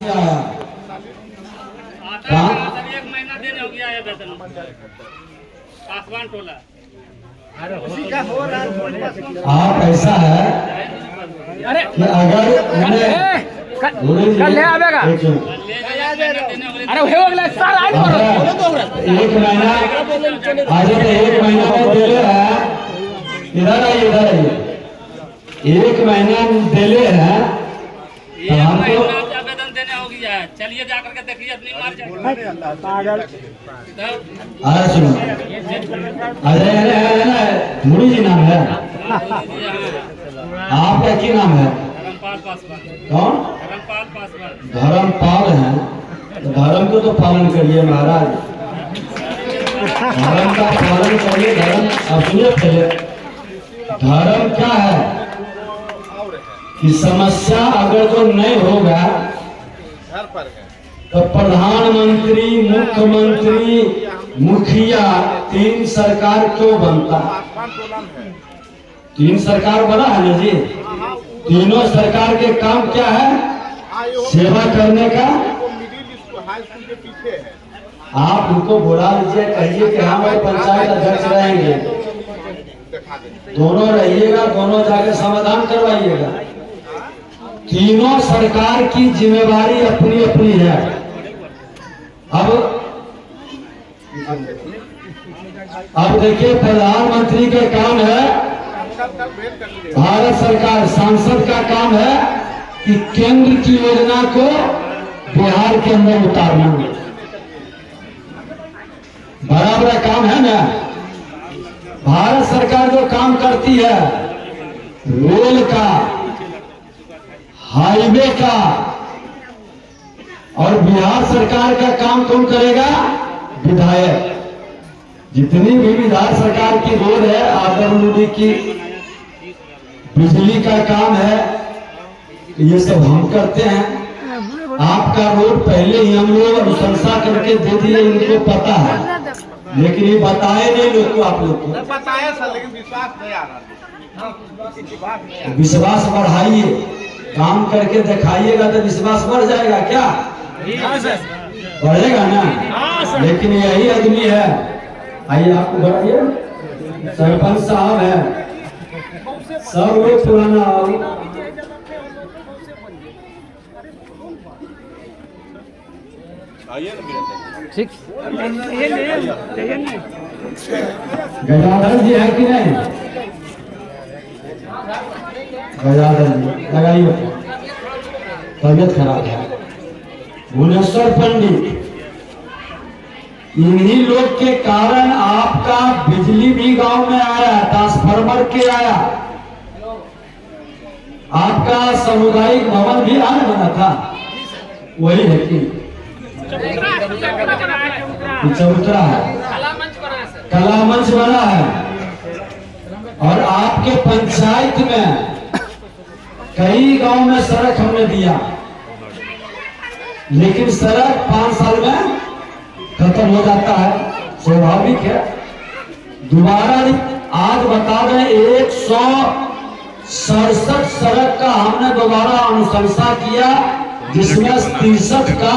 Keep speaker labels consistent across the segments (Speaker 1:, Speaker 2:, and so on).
Speaker 1: एक महीना देने हो गया है वेतन पासवान टोला।
Speaker 2: उसी का हो रहा है।
Speaker 3: आप ऐसा है
Speaker 4: अरे
Speaker 3: कि अगर
Speaker 4: कल ले आवेगा। अरे हो गया सर आज बोलो तो
Speaker 3: एक महीना आज एक महीना में दिले है। इधर आइए एक महीना दिले है तो हमको
Speaker 1: वेतन देने हो गया है। चलिए जाकर के देखिए अपनी मार जाएगा।
Speaker 3: अरे सुनो अरे अरे अरे मुड़ी जी नाम है आपका क्या नाम है?
Speaker 1: धर्मपाल पासवान।
Speaker 3: कौन?
Speaker 1: धर्मपाल पासवान।
Speaker 3: धर्मपाल है तो धर्म को तो पालन करिए महाराज। धर्म का पालन करिए। धर्म अब सुनिए पहले धर्म क्या है कि समस्या अगर जो नहीं होगा तो प्रधानमंत्री मुख्यमंत्री मुखिया तीन सरकार क्यों बनता? तीन सरकार बना है ना जी। तीनों सरकार के काम क्या है? सेवा करने का। आप उनको बुला लीजिए, कहिए कि हम और पंचायत अध्यक्ष रहेंगे, दोनों रहिएगा, दोनों जाके समाधान करवाइएगा। तीनों सरकार की जिम्मेवारी अपनी अपनी है। अब देखिए प्रधानमंत्री का काम है, भारत सरकार सांसद का काम है कि केंद्र की योजना को बिहार के अंदर उतारना। बराबर काम है ना। भारत सरकार जो काम करती है रेल का, हाईवे का, और बिहार सरकार का काम कौन करेगा? विधायक। जितनी भी बिहार सरकार की रोड है, आदरणीय की बिजली का काम है, ये सब हम करते हैं। आपका रोड पहले ही हम लोग अनुशंसा करके दे दिए, इनको पता है, लेकिन ये बताए नहीं लोग को। आप लोग को
Speaker 2: बताया सर, लेकिन विश्वास नहीं आ रहा।
Speaker 3: विश्वास बढ़ाइए, काम करके दिखाइएगा तो विश्वास बढ़ जाएगा। क्या बढ़ेगा ना? लेकिन यही आदमी है। आइए आपको बढ़ाइए। सरपंच साहब है, सब लोग पुराना
Speaker 4: ठीक
Speaker 3: गजाधर जी है कि नहीं? गजाधर जी लगाइए। तबियत खराब है। भुवनेश्वर पंडित, इन्हीं लोग के कारण आपका बिजली भी गांव में आया, ट्रांसफार्मर के आया। आपका सामुदायिक भवन भी आज बना था, वही है कि चबूतरा है, कला मंच बना है। और आपके पंचायत में कई गांव में सड़क हमने दिया, लेकिन सड़क 5 साल में खत्म हो जाता है, स्वाभाविक है। दोबारा आज बता दें 167 सड़क का हमने दोबारा अनुशंसा किया, जिसमें 63 का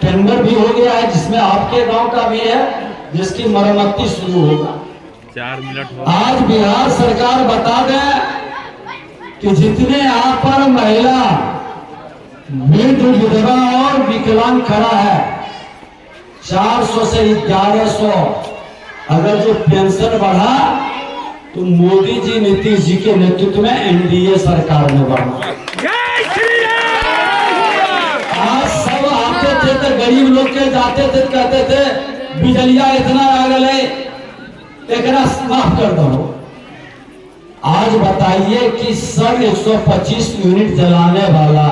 Speaker 3: टेंडर भी हो गया है, जिसमें आपके गांव का भी है, जिसकी मरम्मती शुरू होगा।
Speaker 1: 4 मिनट हो।
Speaker 3: आज बिहार सरकार बता दें कि जितने यहाँ पर महिला, वृद्ध, विधवा और विकलांग खड़ा है, 400 से 1100 अगर जो पेंशन बढ़ा तो मोदी जी, नीतीश जी के नेतृत्व में एनडीए सरकार ने बढ़ा। आज सब आते थे तो गरीब लोग के जाते थे, कहते थे बिजलिया इतना आ गए, एक माफ कर दो। आज बताइए कि सब 125 यूनिट जलाने वाला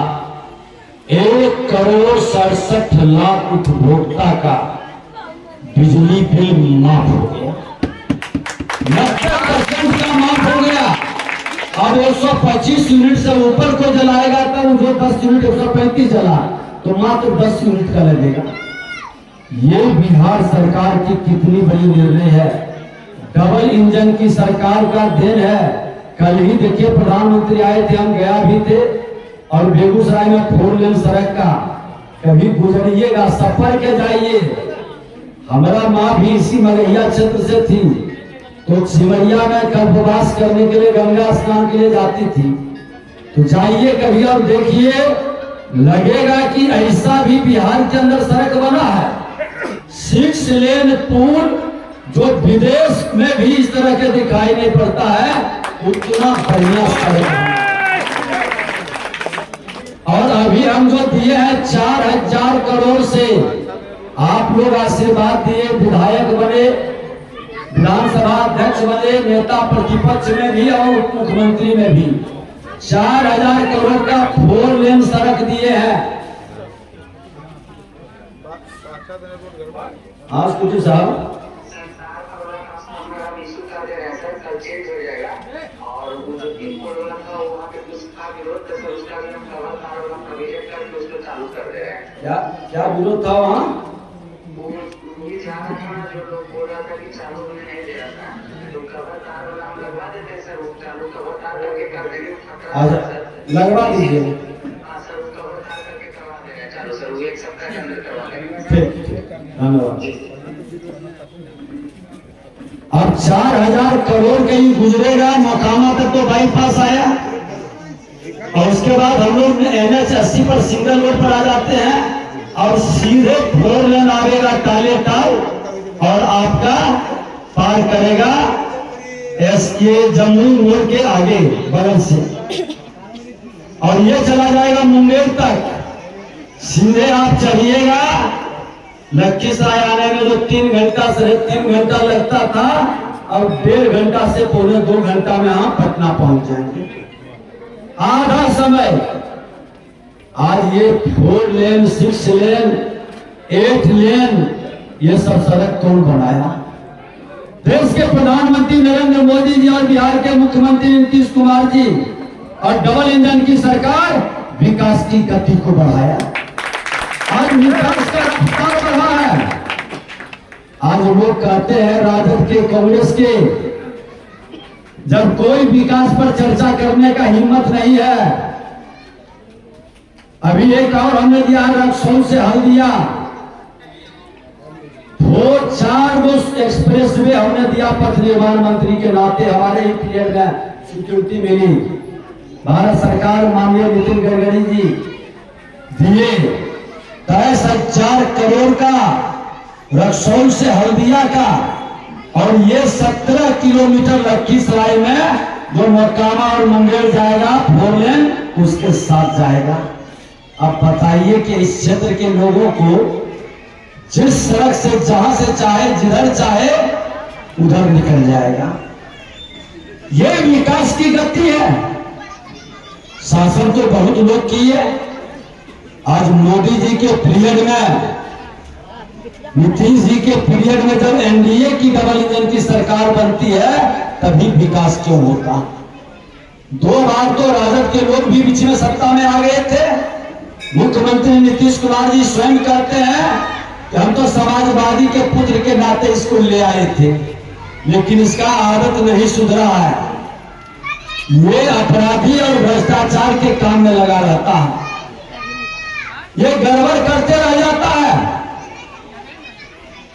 Speaker 3: 1,67,00,000 उपभोक्ता का बिजली बिल माफ हो गया, 90% का माफ हो गया। अब 125 यूनिट से ऊपर को जलाएगा तो जो 10 यूनिट 135 जला तो मात्र 10 यूनिट का लगेगा। ये बिहार सरकार की कितनी बड़ी निर्णय है। डबल इंजन की सरकार का देन है। कल ही देखिए प्रधानमंत्री आए थे, हम गया भी थे, और बेगूसराय में 4 लेन सड़क का कभी गुजरिएगा, सफर के जाइए। हमारा माँ भी इसी मगहिया क्षेत्र से थी, तो सिमरिया में कल्पवास करने के लिए गंगा स्नान के लिए जाती थी। तो जाइए कभी और देखिए, लगेगा कि ऐसा भी बिहार के अंदर सड़क बना है, 6 लेन पुल, जो विदेश में भी इस तरह के दिखाई नहीं पड़ता है, उतना बढ़िया सड़क है। और अभी हम जो दिए हैं 4000 करोड़ से, आप लोग आशीर्वाद दिए, विधायक बने, विधानसभा अध्यक्ष बने, नेता प्रतिपक्ष में भी और उप मुख्यमंत्री में भी 4000 करोड़ का 4 लेन सड़क दिए हैं। आज कुछ साहब
Speaker 5: चेंज हो जाएगा और वो जो 3 कोरोना था वहाँ पे उसका विरोध था, सर उसका भी हम खबरदार और हम विजिट करके उसको चालू कर दे रहे हैं।
Speaker 3: क्या विरोध था वहाँ?
Speaker 5: ये जाना था, जो लोग बोल रहा था कि चालू होने नहीं दे रहा था, तो खबरदार वाला हम लगवा देते हैं सर, वो चालू खबरदार करके कर देंगे,
Speaker 3: लगवा दीजिए।
Speaker 5: हाँ सर, वो खबरदार करके करवा देंगे चालू सर, वो 1 सप्ताह के अंदर करवा देंगे।
Speaker 3: ठीक, धन्यवाद। अब 4000 करोड़ कहीं गुजरेगा, मोकामा तक तो बाईपास आया, और उसके बाद हम लोग NH 80 पर सिंगल रोड पर आ जाते हैं और सीधे 4 लेन आएगा टाले टाल, और आपका पार करेगा SK जम्मू रोड के आगे बगल से, और ये चला जाएगा मुंगेर तक। सीधे आप चढ़िएगा, लखीसराय आने में जो 3 घंटा से 3 घंटा लगता था, अब 1.5 घंटा से पौने 2 घंटा में हम पटना पहुंच जाएंगे, आधा समय। आज ये 4 लेन, 6 लेन, 8 लेन, ये सब सड़क कौन बनाया? देश के प्रधानमंत्री नरेंद्र मोदी जी और बिहार के मुख्यमंत्री नीतीश कुमार जी और डबल इंजन की सरकार विकास की गति को बढ़ाया। आज विकास का रफ्तार बढ़ा है। आज लोग कहते हैं राजद के, कांग्रेस के, जब कोई विकास पर चर्चा करने का हिम्मत नहीं है। अभी एक और हमने दिया रक्सौल से हल्दिया, 4 एक्सप्रेस वे हमने दिया पथ निर्माण मंत्री के नाते, हमारे ही पीरियड में स्वीकृति मिली। भारत सरकार माननीय नितिन गडकरी जी दिए 10,000 करोड़ का रक्सौल से हल्दिया का, और ये 17 किलोमीटर लखीसराय में जो मोकामा और मुंगेर जाएगा 4 लेन, उसके साथ जाएगा। अब बताइए कि इस क्षेत्र के लोगों को जिस सड़क से जहां से चाहे, जिधर चाहे उधर निकल जाएगा। ये विकास की गति है। शासन तो बहुत लोग किए। आज मोदी जी के पीरियड में, नीतीश जी के पीरियड में जब NDA की डबल इंजन की सरकार बनती है, तभी विकास क्यों होता? 2 बार तो राजद के लोग भी बीच में सत्ता में आ गए थे। मुख्यमंत्री नीतीश कुमार जी स्वयं कहते हैं कि हम तो समाजवादी के पुत्र के नाते इसको ले आए थे, लेकिन इसका आदत नहीं सुधरा है। ये अपराधी और भ्रष्टाचार के काम में लगा रहता है, ये गड़बड़ करते रह जाता है।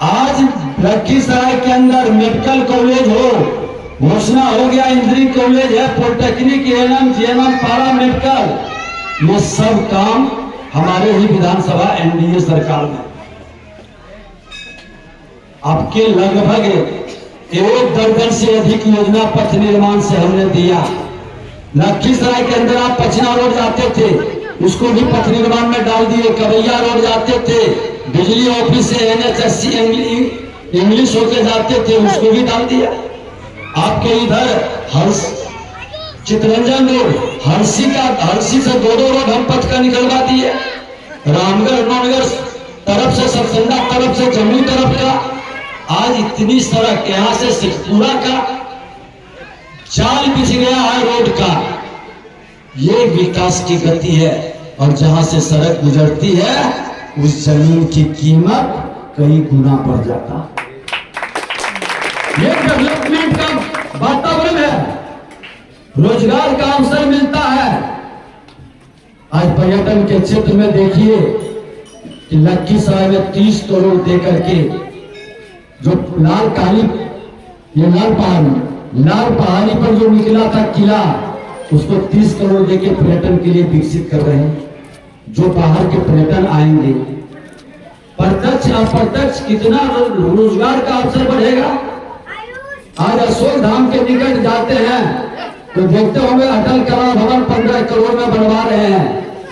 Speaker 3: आज लखीसराय के अंदर मेडिकल कॉलेज हो, घोषणा हो गया, इंजीनियरिंग कॉलेज है, पॉलिटेक्निक, ANM, GNM, पारा मेडिकल, ये सब काम हमारे ही विधानसभा NDA सरकार में। आपके लगभग 1 दर्जन से अधिक योजना पथ निर्माण से हमने दिया। लखीसराय के अंदर आप पचना रोड जाते थे, उसको भी पथ निर्माण में डाल दिए। कवैया रोड जाते थे, बिजली ऑफिस से NH 80 इंग्लिश होके जाते थे, उसको भी डाल दिया। आपके इधर चितरंजन रोड, हर्षी से 2 रोड हम पथ का निकलवा दिए। रामगढ़ नौनगढ़ तरफ से, सतसंगा तरफ से, जम्मू तरफ का, आज इतनी सड़क, यहाँ से सिखपुरा का चाल बिछ गया है रोड का। ये विकास की गति है। और जहां से सड़क गुजरती है, उस जमीन की कीमत कई गुना बढ़ जाता। ये डेवलपमेंट का वातावरण है, रोजगार का अवसर मिलता है। आज पर्यटन के क्षेत्र में देखिए, कि लखीसराय में 30 करोड़ दे करके जो लाल पहाड़ी पर जो निकला था किला, उसको 30 करोड़ देके पर्यटन के लिए विकसित कर रहे हैं। जो बाहर के पर्यटन आएंगे, प्रत्यक्ष अप्रत्यक्ष कितना रोजगार का अवसर बढ़ेगा। आज अशोक धाम के निकट जाते हैं तो देखते होंगे अटल कला भवन 15 करोड़ में बनवा रहे हैं,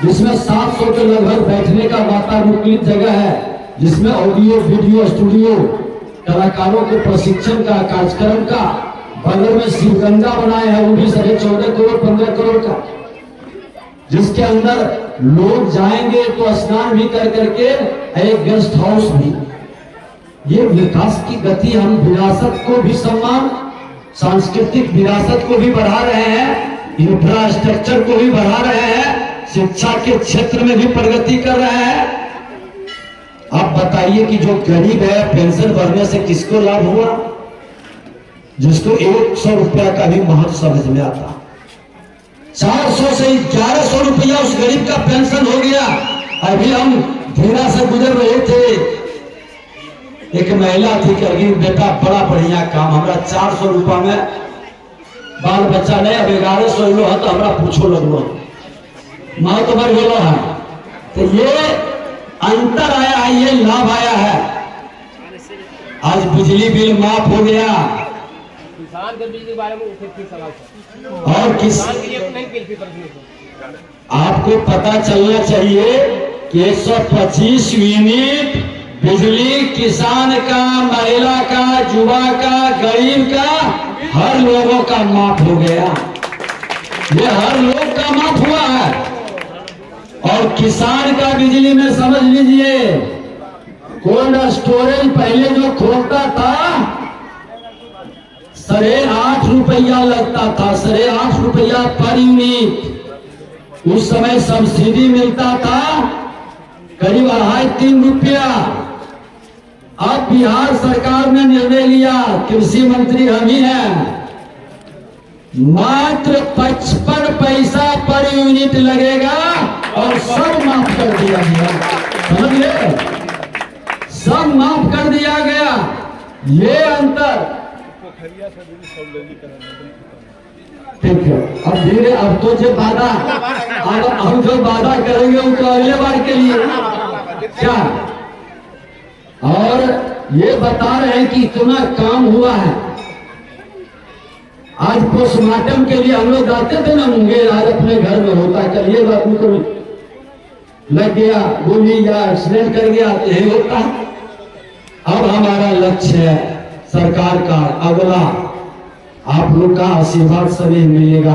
Speaker 3: जिसमें 700 के लगभग बैठने का वातानुकूलित जगह है, जिसमें ऑडियो वीडियो स्टूडियो, कलाकारों को प्रशिक्षण का, कार्यक्रम का, बगल में शिवगंगा बनाए हैं, वो भी 14.5 करोड़ 15 करोड़ का, जिसके अंदर लोग जाएंगे तो स्नान भी कर करके, एक गेस्ट हाउस भी। ये विकास की गति, हम विरासत को भी सम्मान, सांस्कृतिक विरासत को भी बढ़ा रहे हैं, इंफ्रास्ट्रक्चर को भी बढ़ा रहे हैं, शिक्षा के क्षेत्र में भी प्रगति कर रहे हैं। आप बताइए कि जो गरीब है, पेंशन भरने से किसको लाभ हुआ? जिसको 100 रुपया का भी महत्व समझ में आता, 400 से 1100 रुपया उस गरीब का पेंशन हो गया। अभी हम धीरा से गुजर रहे थे, एक महिला थी, कही बेटा बड़ा बढ़िया काम, हमरा 400 रुपया में बाल बच्चा नहीं, अब 1100 लो है तो हमरा पूछो लगलो माँ तो मर गलो है। तो ये अंतर आया है, ये लाभ आया है। आज बिजली बिल माफ हो गया,
Speaker 4: किसान के बिजली के बारे में फिर सवाल
Speaker 3: और
Speaker 4: किसान के लिए नहीं बिल पेपर
Speaker 3: आपको पता चलना चाहिए कि 125 यूनिट बिजली किसान का, महिला का, युवा का, गरीब का, हर लोगों का माफ हो गया। ये हर लोग का माफ हुआ है। और किसान का बिजली में समझ लीजिए, कोल्ड स्टोरेज पहले जो खोलता था 8.5 रुपया लगता था, 8.5 रुपया पर यूनिट। उस समय सब्सिडी मिलता था करीब 2.5-3 रुपया। अब बिहार सरकार ने निर्णय लिया, कृषि मंत्री हम ही हैं, मात्र 55 पैसा पर यूनिट लगेगा और सब माफ कर दिया गया। समझ गए? सब माफ कर दिया गया। ये अंतर ठीक है। अब धीरे, अब तो जो वादा, अब हम जो वादा करेंगे वो तो अगले बार के लिए क्या। और ये बता रहे हैं कि इतना काम हुआ है। आज पोस्टमार्टम के लिए हम लोग जाते थे ना मुंगेर, आज अपने घर में होता, चलिए बाबू को लग गया गोली या एक्सीडेंट कर गया, यही होता है। अब हमारा लक्ष्य है सरकार का अगला, आप लोग का आशीर्वाद सभी मिलेगा।